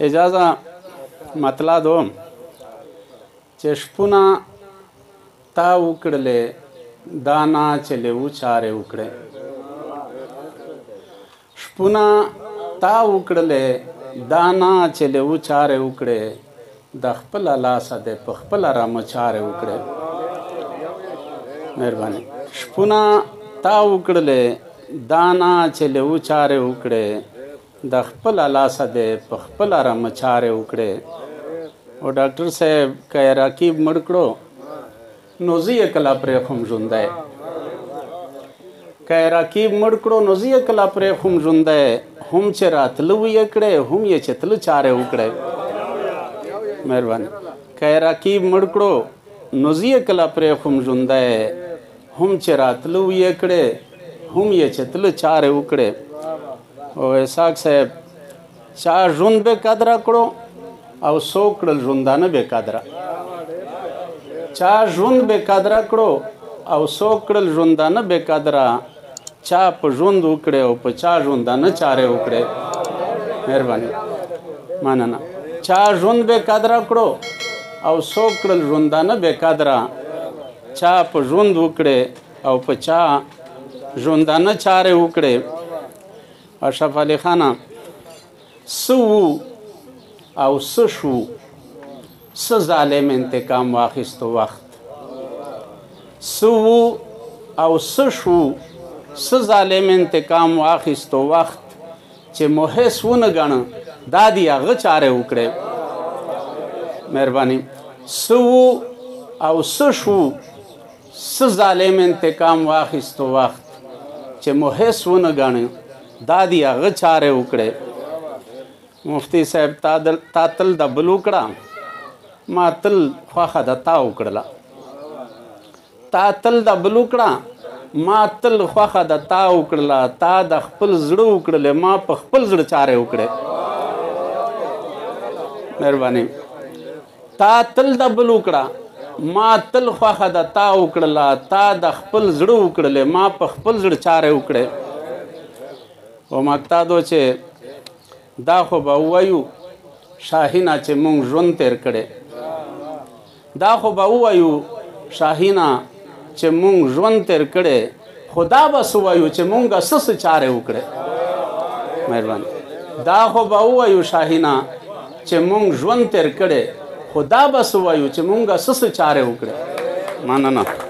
اجازه مطلع دو چې شپونه تا وکړلې دانا چلې وچارې وکړې شپونه تا وکړلې دانا چلې وچارې وکړې د خپل لاسه د په خپل رامچارې وکړې مهرباني شپونه تا وکړلې دانا چلې وچارې وکړې د خپل لاسه د په خپل رامچارې وکړې او ډاکټر صاحب که راکیب مړ کړو نو زه یې کله پرېښوم ژوندی که راکیب مړ کړو نو زه یې کله پرېښوم ژوندی هم چې راتله ویې کړی هم یې چې تله چارې وکړی مهرباني که راکیب مړ کړو نو زه یې کله پرېښوم ژوندی هم چې راتله ویې کړی هم یې چې تله چارې وکړې او اسحاق صاحب چا ژوند بې قدره کړو او څوک کړل ژوندانه بې قدره چا ژوند بې قدره کړو او څوک کړل ژوندانه بې قدره چا په ژوند وکړې او په چا ژوندانه چارې وکړې مهرباني مننه چا ژوند بې قدره کړو او څوک کړل ژوندانه بې قدره چا په ژوند وکړې او په چا ژوندانه چارې وکړې اشرف علي خانه څه وو او څه شو څه ظالم انتقام واخیستو وخت څه وو او څه شو څه ظالم انتقام واخیستو وخت چې محس ونه ګڼه دا دې هغه چارې وکړې مهرباني څه وو او څه شو څه ظالم انتقام واخیستو وخت چې محس ونه ګڼه دا دې هغه چارې وکړې مفتی صاحب تا تل د بل وکړه ما تل خوښه د تا وکړله تا تل د بل وکړه ما تل خوښه د تا وکړله تا د خپل زړه وکړلې ما په خپل زړه چارې وکړې مهرباني تا تل د بل وکړه ما تل خوښه د تا وکړله تا د خپل زړه وکړلې ما په خپل زړه چارې وکړې او مقتادو چې دا خو به ووایو شاهینه چې مونږ ژوند تیر کړی دا خو به ووایو شاهینه چې مونږ ژوند تیر کړی خو دا به څه وایو چې مونږ څه څه چارې وکړې مهرباني دا خو به ووایو شاهینه چې مونږ ژوند تیر کړی خو دا به څه وایو چې مونږ څه څه چارې وکړې مننه